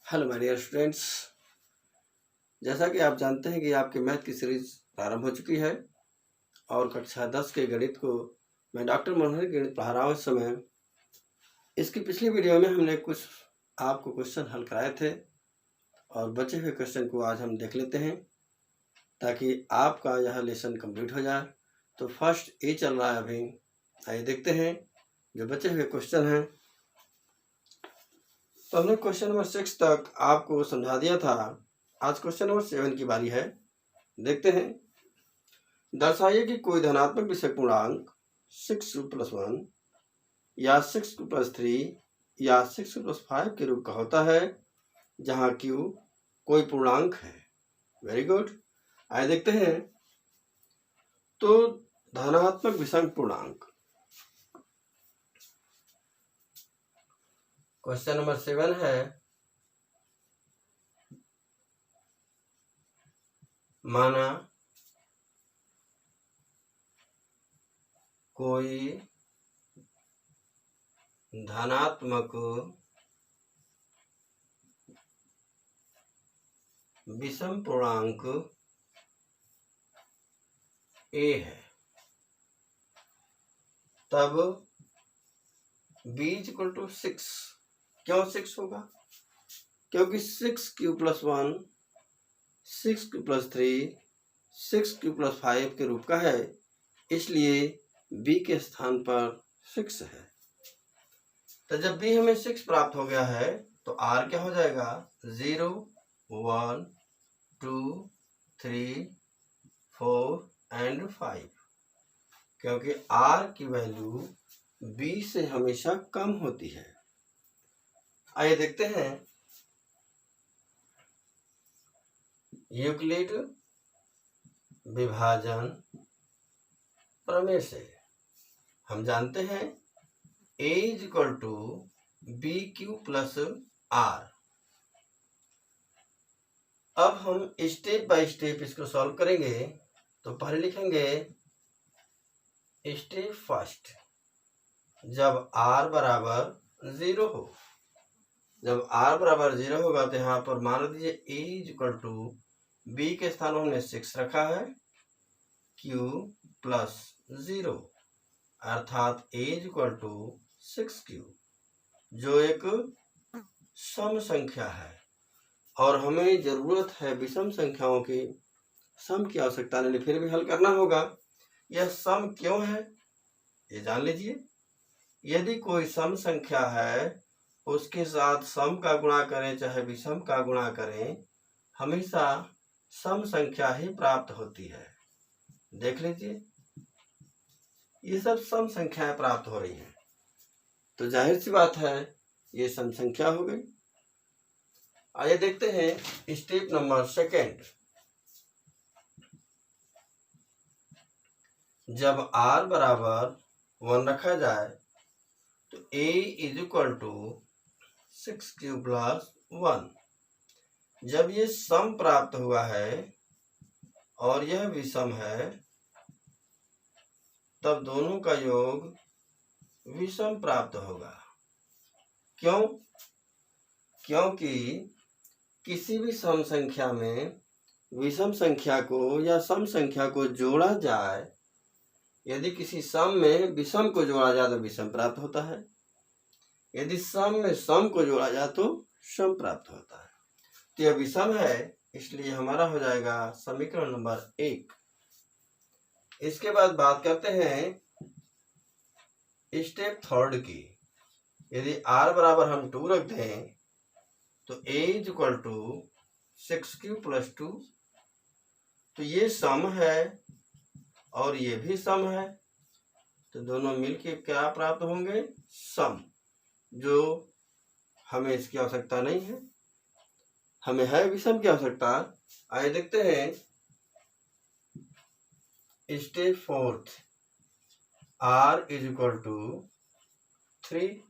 Hello my dear students. जैसा कि आप जानते हैं कि आपकी मैथ की सीरीज प्रारंभ हो चुकी है और कक्षा 10 के गणित को मैं डॉक्टर मनोहर गणित पढ़ा रहा हूँ इस समय। इसकी पिछली वीडियो में हमने कुछ आपको क्वेश्चन हल कराए थे और बचे हुए क्वेश्चन को आज हम देख लेते हैं ताकि आपका यह लेसन कंप्लीट हो जाए। तो फर्स्ट ए चल रहा है अभी। आइए देखते हैं जो बचे हुए क्वेश्चन हैं। तो हमने क्वेश्चन नंबर 6 तक आपको समझा दिया था। आज क्वेश्चन नंबर 7 की बारी है। देखते हैं। दर्शाइए कि कोई धनात्मक विषम पूर्णांक 6q+1 या 6q+3 या 6q+5 के रूप का होता है जहां q कोई पूर्णांक है। Very good. आइए देखते हैं। तो धनात्मक विषम पूर्णांक क्वेश्चन नंबर 7 है। माना कोई धनात्मक विषम पूर्णांक a है, तब b = 6। क्यों 6 होगा? क्योंकि 6q+1 6q+3 6q+5 के रूप का है, इसलिए b के स्थान पर 6 है। तो जब b हमें 6 प्राप्त हो गया है तो r क्या हो जाएगा? 0 1 2 3 4 एंड 5, क्योंकि r की वैल्यू b से हमेशा कम होती है। आइए देखते हैं। यूक्लिड विभाजन प्रमेय से हम जानते हैं a = bq+r। अब हम स्टेप बाय स्टेप इसको सॉल्व करेंगे। तो पहले लिखेंगे स्टेप फर्स्ट, जब r बराबर 0 हो। जब r बराबर 0 होगा तो यहाँ पर मान लीजिए a = b के स्थान में हमने 6 रखा है, q+0 अर्थात a = 6q, जो एक सम संख्या है और हमें जरूरत है विषम संख्याओं की सम की आवश्यकता नहीं, फिर भी हल करना होगा। यह सम क्यों है ये जान लीजिए। यदि कोई सम संख्या है उसके साथ सम का गुणा करें चाहे विषम का गुणा करें, हमेशा सम संख्या ही प्राप्त होती है। देख लीजिए, ये सब सम संख्याएं प्राप्त हो रही हैं, तो जाहिर सी बात है ये सम संख्या हो गई। आइए देखते हैं स्टेप नंबर 2। जब r बराबर 1 रखा जाए तो a = 6q+1। जब ये सम प्राप्त हुआ है और यह विषम है, तब दोनों का योग विषम प्राप्त होगा। क्यों? क्योंकि किसी भी सम संख्या में विषम संख्या को या सम संख्या को जोड़ा जाए, यदि किसी सम में विषम को जोड़ा जाए तो विषम प्राप्त होता है, यदि सम में सम को जोड़ा जाए तो सम प्राप्त होता है। तो यह विषम है, इसलिए हमारा हो जाएगा समीकरण नंबर 1। इसके बाद बात करते हैं स्टेप 3 की। यदि r बराबर हम 2 रख दें तो a = 6q+2, तो ये सम है और ये भी सम है, तो दोनों मिलके क्या प्राप्त होंगे? सम, जो हमें इसकी आवश्यकता नहीं है, हमें है विषम की आवश्यकता। आइए देखते हैं स्टेप 4, r = 3,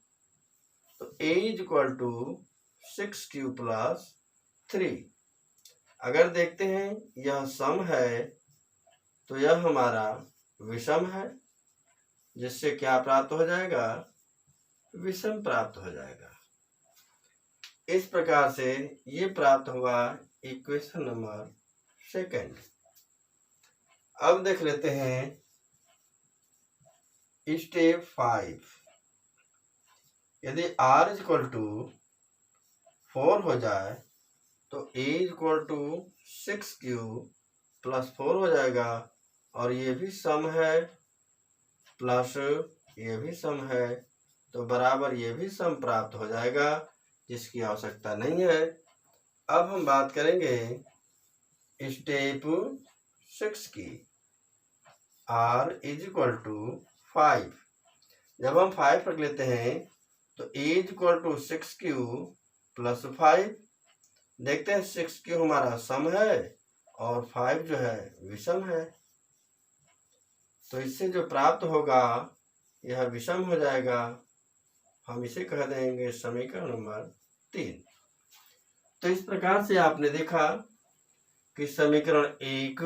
तो a = 6q+3। अगर देखते हैं यह सम है तो यह हमारा विषम है, जिससे क्या प्राप्त हो जाएगा? विषम प्राप्त हो जाएगा। इस प्रकार से ये प्राप्त हुआ इक्वेशन नंबर सेकंड। अब देख लेते हैं स्टेप 5। यदि r इक्वल टू 4 हो जाए तो a equal to 6q plus 4 हो जाएगा, और ये भी सम है प्लस ये भी सम है, तो बराबर ये भी सम प्राप्त हो जाएगा, जिसकी आवश्यकता नहीं है। अब हम बात करेंगे स्टेप 6 की। r is equal to 5। जब हम 5 रख लेते हैं तो a is equal to 6q plus 5। देखते हैं 6q हमारा सम है और 5 जो है विषम है, तो इससे जो प्राप्त होगा यह विषम हो जाएगा। हम इसे कह देंगे समीकरण नंबर 3। तो इस प्रकार से आपने देखा कि समीकरण 1,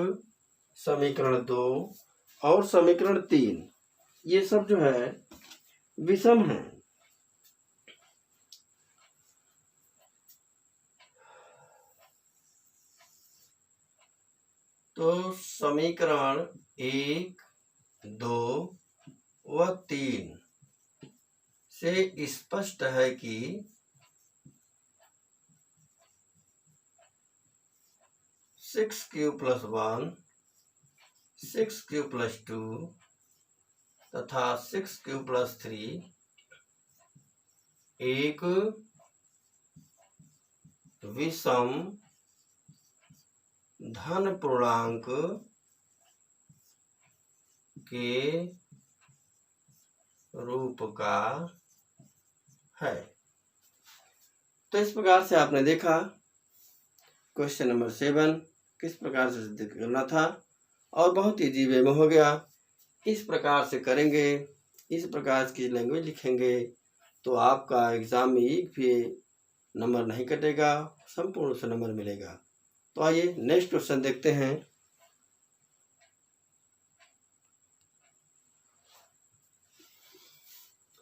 समीकरण 2 और समीकरण 3 ये सब जो है विषम है। तो समीकरण 1, 2 व 3 से स्पष्ट है कि 6q प्लस 1, 6q प्लस 2 तथा 6q प्लस 3 एक विषम धन पूर्णांक के रूप का है। तो इस प्रकार से आपने देखा क्वेश्चन नंबर 7 किस प्रकार से सिद्ध करना था, और बहुत इजी वे में हो गया। इस प्रकार से करेंगे, इस प्रकार की लैंग्वेज लिखेंगे तो आपका एग्जाम में एक भी नंबर नहीं कटेगा, संपूर्ण से नंबर मिलेगा। तो आइए नेक्स्ट क्वेश्चन देखते हैं।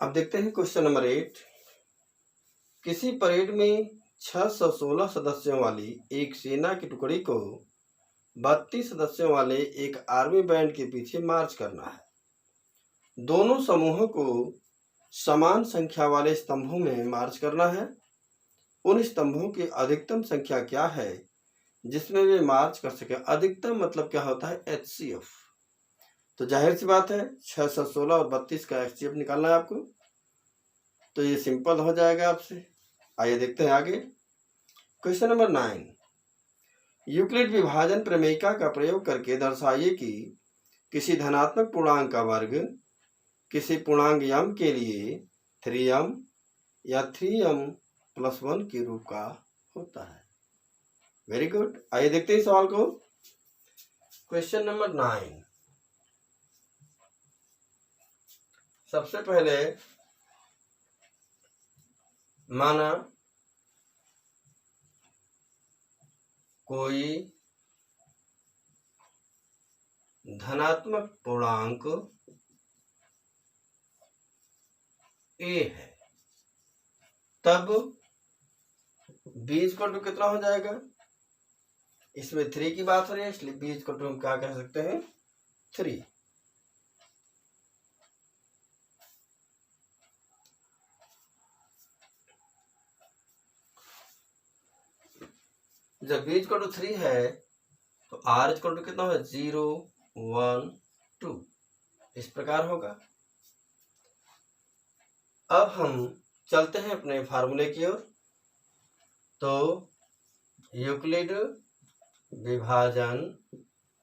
अब देखते हैं क्वेश्चन नंबर 8। किसी परेड में 616 सदस्यों वाली एक सेना की टुकड़ी को 32 सदस्यों वाले एक आर्मी बैंड के पीछे मार्च करना है। दोनों समूहों को समान संख्या वाले स्तंभों में मार्च करना है। उन स्तंभों की अधिकतम संख्या क्या है जिसमें वे मार्च कर सके। अधिकतम मतलब क्या होता है, HCF। तो जाहिर सी बात है 616 और 32 का HCF निकालना है आपको, तो ये सिंपल हो जाएगा आपसे। आइए देखते हैं आगे क्वेश्चन नंबर 9। यूक्लिड विभाजन प्रमेयिका का प्रयोग करके दर्शाइए कि किसी धनात्मक पूर्णांक का वर्ग किसी पूर्णांक m के लिए 3m या 3m प्लस 1 के रूप का होता है। Very good. आइए देखते हैं सवाल को। Question number 9। सबसे पहले माना कोई धनात्मक पूर्णांक a है, तब b इक्वल टू कितना हो जाएगा। इसमें 3 की बात हो रही है, इसलिए b इक्वल टू हम क्या कह सकते हैं, 3। जब b इक्वल टू 3 है तो r इक्वल टू कितना है, 0 1 2, इस प्रकार होगा। अब हम चलते हैं अपने फार्मूले की ओर। तो यूक्लिड विभाजन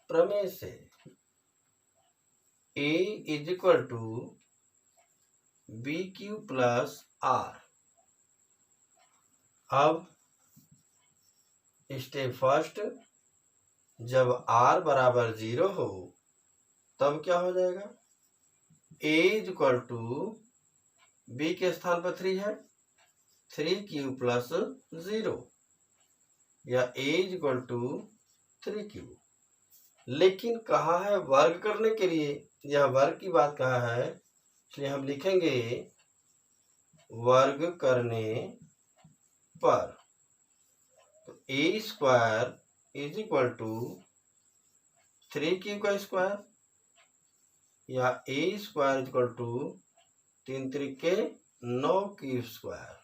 प्रमेय से a is equal to BQ plus R। अब स्टेप फर्स्ट, जब r बराबर 0 हो तब क्या हो जाएगा, a is equal to b के स्थान पर 3 है, 3q प्लस 0, या a is equal to 3q। लेकिन कहा है वर्ग करने के लिए, यह वर्ग की बात कहा है, इसलिए हम लिखेंगे वर्ग करने पर। तो A square is equal to 3 Q का स्क्वायर, या A square is equal to 3 त्रिके 9 क्यू स्क्वायर।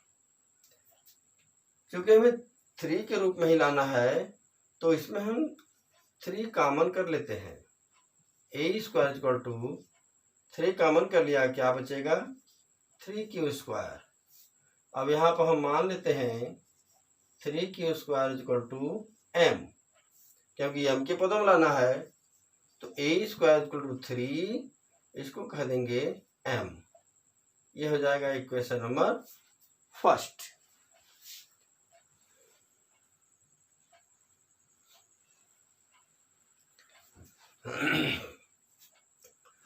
क्योंकि हमें 3 के रूप में ही लाना है तो इसमें हम 3 कॉमन कर लेते हैं। ए स्क्वायर इक्वल टू 3 कॉमन कर लिया, क्या बचेगा 3 क्यू स्क्वायर। अब यहाँ पर हम मान लेते हैं 3 Q square equal to M, क्योंकि एम के पदों में लाना है। तो ए स्क्वायर इक्वल टू 3, इसको कह देंगे एम। ये हो जाएगा इक्वेशन नंबर फर्स्ट।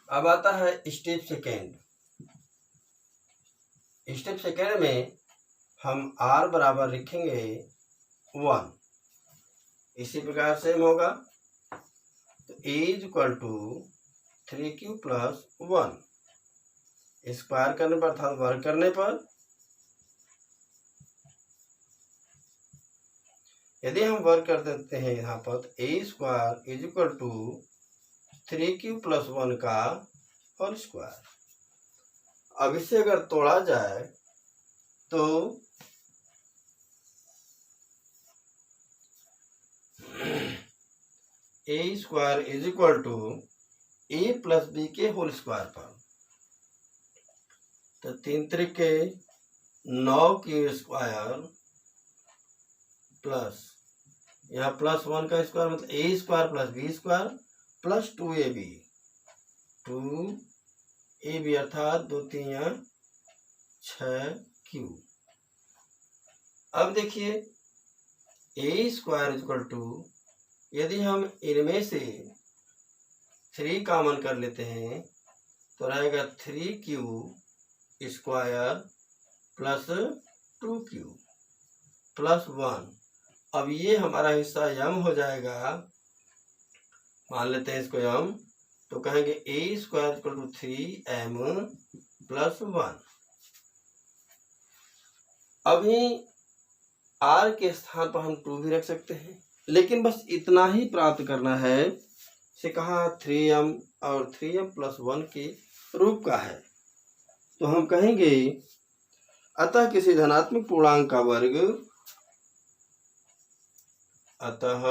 अब आता है स्टेप सेकेंड। स्टेप सेकेंड में हम r बराबर लिखेंगे 1। इसी प्रकार से होगा। तो a is equal to 3q plus 1, square करने पर अर्थात वर्ग करने पर, यदि हम वर्ग कर देते हैं यहाँ पर, तो a square is equal to 3q plus 1 का होल स्क्वायर। अब इसे अगर तोड़ा जाए तो a square is equal to a plus b के होल स्क्वायर पर। तो 3 त्रिके 9 क्यू स्क्वायर प्लस, यहाँ प्लस 1 का स्क्वायर मतलब a square plus b square plus 2ab, 2ab अर्थात 2 3 6q। अब देखिए a स्क्वायर इक्वल टू, यदि हम इनमें से 3 कॉमन कर लेते हैं तो रहेगा 3q square plus 2q plus 1। अब ये हमारा हिस्सा m हो जाएगा, मान लेते हैं इसको m। तो कहेंगे a square equal to 3m plus 1। अभी r के स्थान पर हम 2 भी रख सकते हैं, लेकिन बस इतना ही प्राप्त करना है। से कहा 3m और 3m प्लस 1 के रूप का है। तो हम कहेंगे अतः किसी धनात्मक पूर्णांक का वर्ग, अतः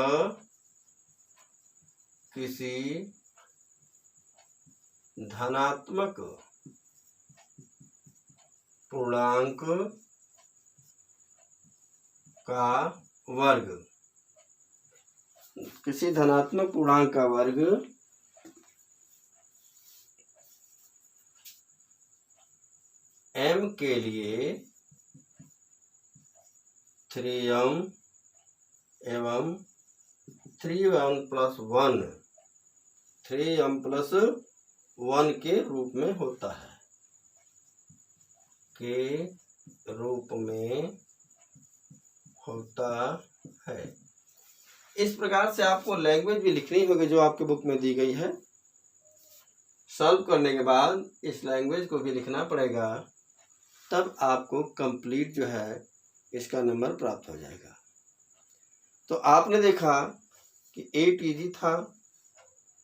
किसी धनात्मक पूर्णांक का वर्ग, किसी धनात्मक पूर्णांक का वर्ग m के लिए 3m एवं 3m प्लस 1, 3m प्लस 1 के रूप में होता है, के रूप में होता है। इस प्रकार से आपको लैंग्वेज भी लिखनी होगी जो आपके बुक में दी गई है। सॉल्व करने के बाद इस लैंग्वेज को भी लिखना पड़ेगा, तब आपको कंप्लीट जो है इसका नंबर प्राप्त हो जाएगा। तो आपने देखा कि 8 इजी था,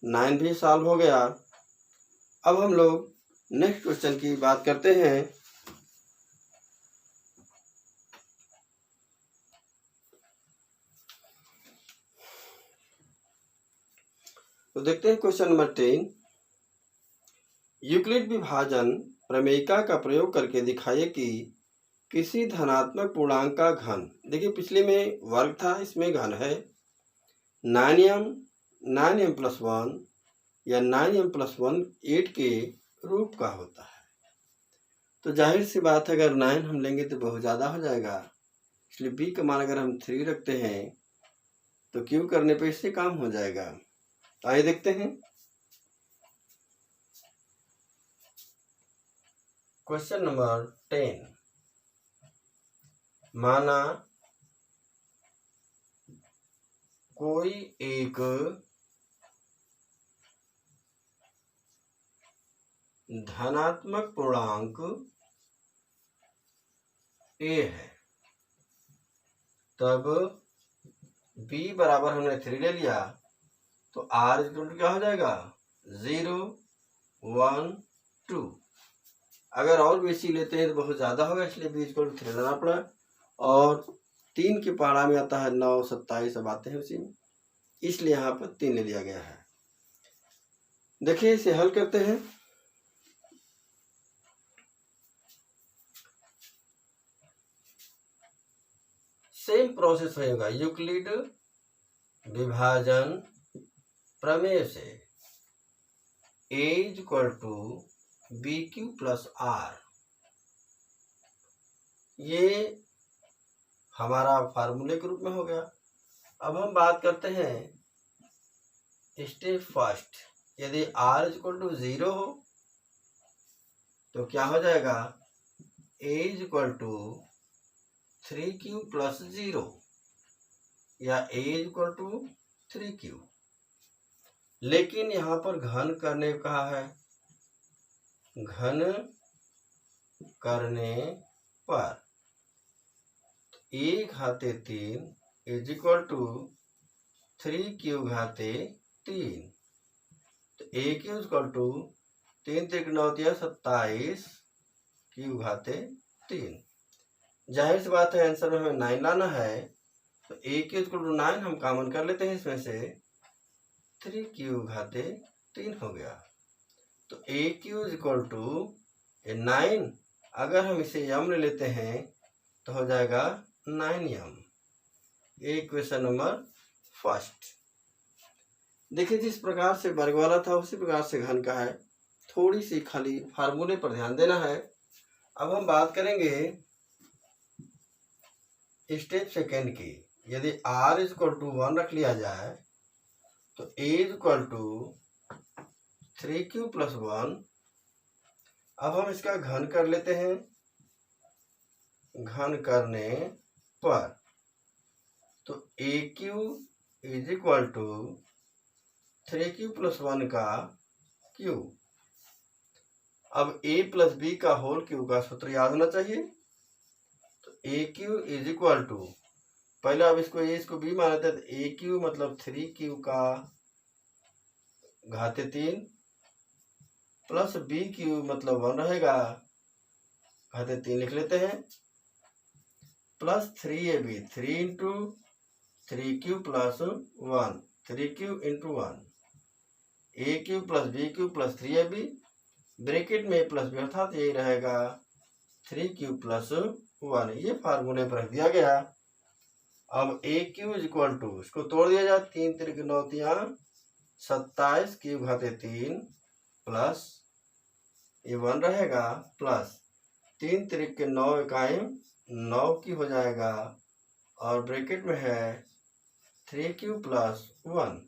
9 भी सॉल्व हो गया। अब हम लोग नेक्स्ट क्वेश्चन की बात करते हैं। तो देखते हैं क्वेश्चन नंबर 10। यूक्लिड विभाजन प्रमेयिका का प्रयोग करके दिखाइए कि किसी धनात्मक पूर्णांक का घन, देखिए पिछले में वर्ग था, इसमें घन है 9m प्लस 1 या 9m प्लस 1 8 के रूप का होता है। तो जाहिर सी बात है अगर 9 हम लेंगे तो बहुत ज़्यादा हो जाएगा, इसलिए b का मान अगर हम 3 रखते हैं तो q करने पे इससे काम हो जाएगा। आइए देखते हैं क्वेश्चन नंबर 10। माना कोई एक धनात्मक पूर्णांक a है तब b बराबर हमने 3 ले लिया तो r इक्वल टू क्या हो जाएगा 0 1 2। अगर और बेसी लेते हैं तो बहुत ज़्यादा होगा, इसलिए b इक्वल टू 3 लेना पड़ा। और 3 के पहाड़ा में आता है 9 27 अब आते हैं उसी में, इसलिए यहाँ पर 3 ले लिया गया है। देखिए इसे हल करते हैं। सेम प्रोसेस होगा यूक्लिड विभाजन प्रमेय से a equal to B Q plus R, ये हमारा फार्मूले के रूप में हो गया। अब हम बात करते हैं स्टेप फर्स्ट। यदि r इक्वल टू 0 हो तो क्या हो जाएगा a equal to 3q plus 0 या a इक्वल टू 3q। लेकिन यहाँ पर घन करने को कहा है, घन करने पर a घाते 3 इज इक्वल टू 3q घाते 3। तो a Q equal to 3 3 9 27 q घाते 3। जाहिर सी बात है आंसर में हमें 9 लाना है, तो a क्यू इक्वल टू 9 हम कॉमन कर लेते हैं, इसमें से 3q घाते 3 हो गया। तो a क्यू इक्वल टू 9, अगर हम इसे m ले लेते हैं तो हो जाएगा 9m। ये इक्वेशन नंबर फर्स्ट। देखिए जिस प्रकार से वर्ग वाला था उसी प्रकार से घन का है, थोड़ी सी खाली फार्मूले पर ध्यान देना है। अब हम बात करेंगे स्टेप सेकेंड की। यदि r इक्वल टू 1 रख लिया जाए तो a equal to 3q plus 1। अब हम इसका घन कर लेते हैं। घन करने पर तो ए cube is equal to 3q plus 1 का क्यू। अब a प्लस बी का होल क्यू का सूत्र याद होना चाहिए। तो ए क्यू इज इक्वल टू, पहले अब इसको a इसको b मान लेते हैं, तो ए क्यू मतलब 3q का घाते 3 प्लस बी क्यू मतलब 1 रहेगा, घाते 3 लिख लेते हैं, plus 3ab 3 into 3q plus 1 3q into 1 A cube plus B Q plus 3ab bracket में प्लस बी अर्थात यही रहेगा 3q प्लस 1। ये फार्मूले पर रख दिया गया। अब ए क्यू इज इक्वल टू, इसको तोड़ दिया जाए, 3 3 9 27 क्यू घाते 3 प्लस ये 1 रहेगा, प्लस 3 3 9 इकाई 9 की हो जाएगा, और ब्रैकेट में है 3q प्लस 1।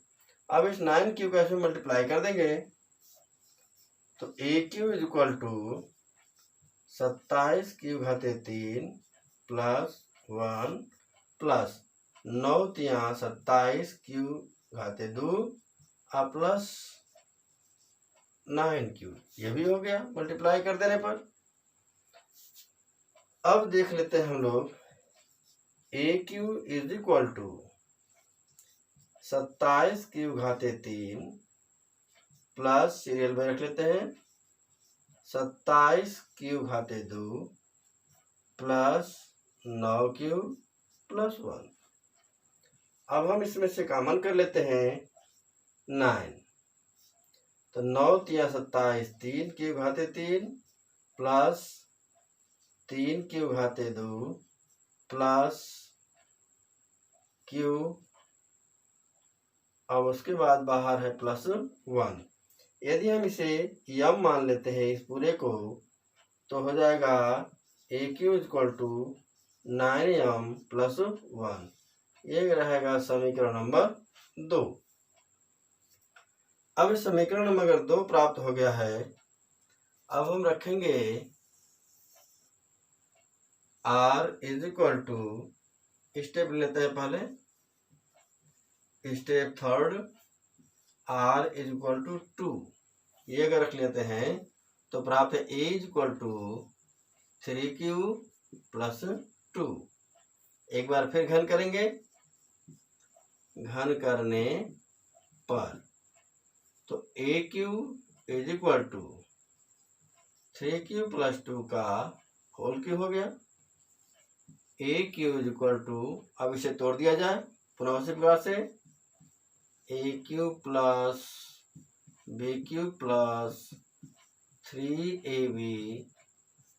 अब इस 9q को ऐसे मल्टीप्लाई कर देंगे तो ए cube is equal to 27 Q घाते 3 प्लस 1 प्लस 9 3 27 क्यू घाते 2 प्लस 9q। ये भी हो गया मल्टीप्लाई कर देने पर। अब देख लेते हैं हम लोग A cube is equal to 27 Q घाते 3 प्लस सीरियल में रख लेते हैं 27 क्यू घाते 2 प्लस 9q प्लस 1। अब हम इसमें से कॉमन कर लेते हैं 9, तो 9 3 27 3 क्यू घाते 3 प्लस 3 क्यू घाते 2 प्लस q, अब उसके बाद बाहर है प्लस 1। यदि हम इसे m मान लेते हैं इस पूरे को, तो हो जाएगा A cube equal to 9m plus 1। ये रहेगा समीकरण नंबर 2। अब इस समीकरण नंबर 2 प्राप्त हो गया है। अब हम रखेंगे r is equal to, step लेते हैं पहले, step third r is equal to 2। ये अगर रख लेते हैं तो प्राप्त है a is equal to 3q plus 2। एक बार फिर घन करेंगे, घन करने पर तो ए cube is equal to 3q plus 2 का होल क्यू हो गया। A cube is equal to, अब इसे तोड़ दिया जाए पुनः उसी प्रकार से, a cube plus B Q plus 3ab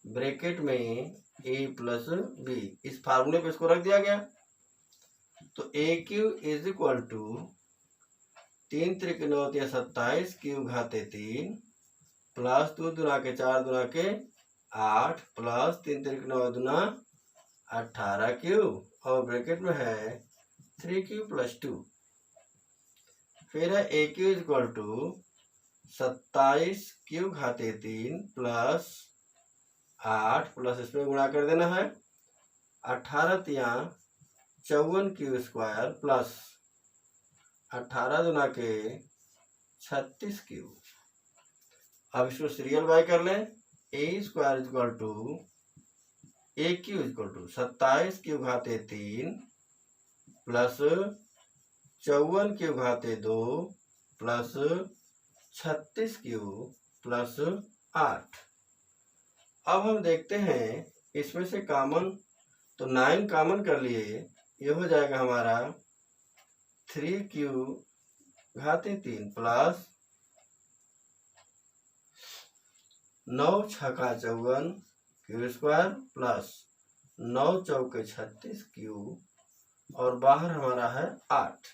bracket में a प्लस बी, इस फार्मूले पे इसको रख दिया गया। तो ए क्यू इज इक्वल टू 3 त्रिक 9 या 27 क्यू घाते 3 प्लस 2 दुना के 4 दुना के 8 प्लस 3 त्रिक 9 दुना 18 क्यू और ब्रैकेट में है 3q प्लस 2। फिर है a cube is equal to 27 Q घाते 3 प्लस 8 प्लस इसमें गुणा कर देना है 18 तिया 54 क्यू स्क्वायर प्लस 18 दुना के 36 क्यू। अब इसको सीरियल बाय कर लें, a square equal to a cube equal to 27 Q घाते 3 प्लस 54 क्यू घाते 2 प्लस 36 क्यू प्लस 8। अब हम देखते हैं इसमें से कॉमन, तो 9 कॉमन कर लिए, ये हो जाएगा हमारा 3q घाते 3 प्लस 9 छक्का 54 क्यू स्क्वायर प्लस 9 चौके 36 क्यू और बाहर हमारा है 8।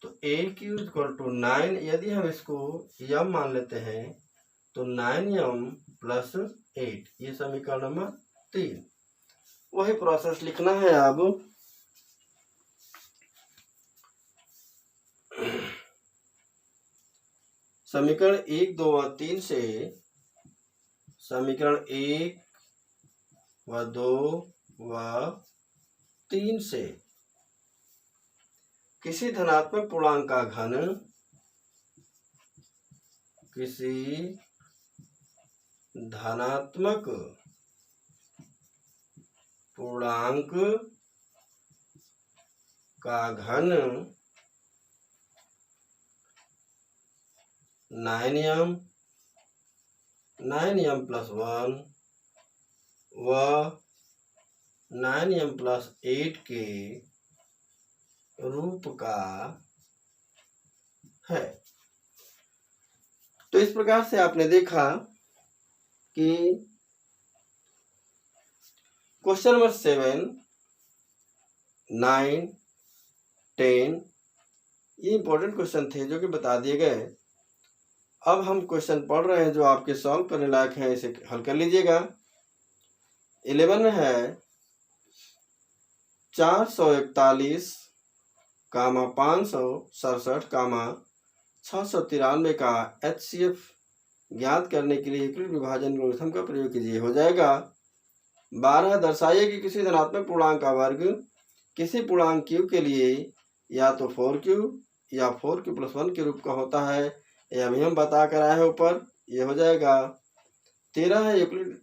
तो ए क्यू इक्वल टू 9, यदि हम इसको यम मान लेते हैं तो 9m प्लस 8, ये समीकरण नंबर 3। वही प्रोसेस लिखना है। अब समीकरण 1, 2 व 3 से, समीकरण 1 व 2 व 3 से किसी धनात्मक पूर्णांक का घन, किसी धनात्मक पूर्णांक का घन 9m प्लस 1 व 9m प्लस 8 के रूप का है। तो इस प्रकार से आपने देखा कि क्वेश्चन नंबर 7, 9, 10 ये इंपॉर्टेंट क्वेश्चन थे जो कि बता दिए गए। अब हम क्वेश्चन पढ़ रहे हैं जो आपके सॉल्व करने लायक है, इसे हल कर लीजिएगा। 11 में है 441, 567, 693 का HCF ज्ञात करने के लिए यूक्लिड विभाजन एल्गोरिथम का प्रयोग कीजिए। हो जाएगा 12, दर्शाइए कि किसी धनात्मक पूर्णांक का वर्ग किसी पूर्णांक q के लिए या तो 4q या 4q प्लस 1 के रूप का होता है। ये अभी हम बता कर आए हैं ऊपर। ये हो जाएगा 13 है यूक्लिड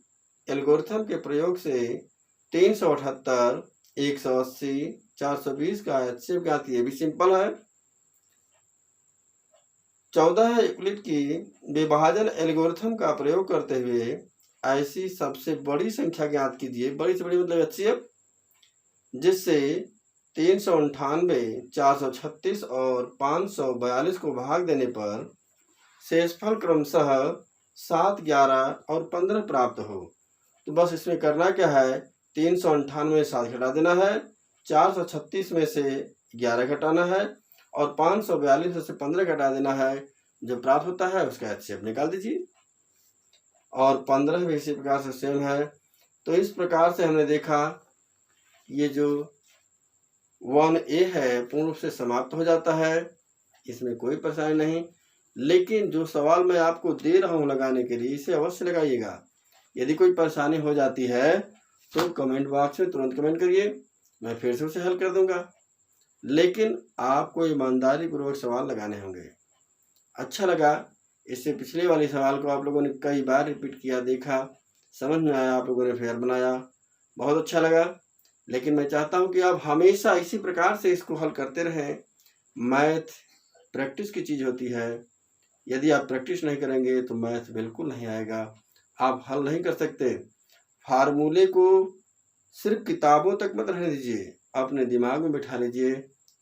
एल्गोरिथम के प्रयोग से 378, 180, 420 का HCF ज्ञात, ये भी सिंपल है। 14 है यूक्लिड की विभाजन एल्गोरिथम का प्रयोग करते हुए ऐसी सबसे बड़ी संख्या ज्ञात कीजिए, बड़ी से बड़ी मतलब HCF, जिससे 398, 436 और 542 को भाग देने पर शेषफल क्रमशः 7, 11 और 15 प्राप्त हो। तो बस इसमें करना क्या है, 398 में 7 घटा देना है, 436 में से 11 घटाना है और 542 में से 15 घटा देना है। जो प्राप्त होता है उसका HCF निकाल दीजिए। और 15 भी इसी प्रकार से सेम है। तो इस प्रकार से हमने देखा ये जो 1A है पूर्ण रूप से समाप्त हो जाता है, इसमें कोई परेशानी नहीं। लेकिन जो सवाल मैं आपको दे रहा हूँ लगाने के लिए, इसे अवश्य लगाइएगा। यदि कोई परेशानी हो जाती है तो कमेंट बॉक्स में तुरंत कमेंट करिए, मैं फिर से उसे हल कर दूंगा। लेकिन आपको ईमानदारी पूर्वक सवाल लगाने होंगे। अच्छा लगा, इससे पिछले वाले सवाल को आप लोगों ने कई बार रिपीट किया, देखा, समझ में आया, आप लोगों ने फेयर बनाया, बहुत अच्छा लगा। लेकिन मैं चाहता हूं कि आप हमेशा इसी प्रकार से इसको हल करते रहें। मैथ प्रैक्टिस की चीज़ होती है। यदि आप प्रैक्टिस नहीं करेंगे तो मैथ बिल्कुल नहीं आएगा, आप हल नहीं कर सकते। फार्मूले को सिर्फ किताबों तक मत रहने दीजिए, अपने दिमाग में बिठा लीजिए,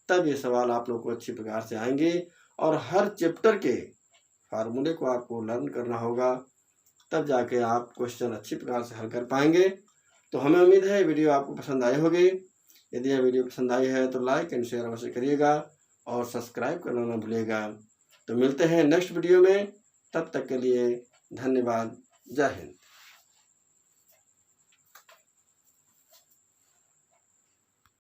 तब ये सवाल आप लोग को अच्छी प्रकार से आएंगे। और हर चैप्टर के फार्मूले को आपको लर्न करना होगा, तब जाके आप क्वेश्चन अच्छी प्रकार से हल कर पाएंगे। तो हमें उम्मीद है वीडियो आपको पसंद आई होगी। यदि यह वीडियो पसंद आई है तो लाइक एंड शेयर अवश्य करिएगा और सब्सक्राइब करना ना भूलिएगा। तो मिलते हैं नेक्स्ट वीडियो में, तब तक के लिए धन्यवाद। जय हिंद।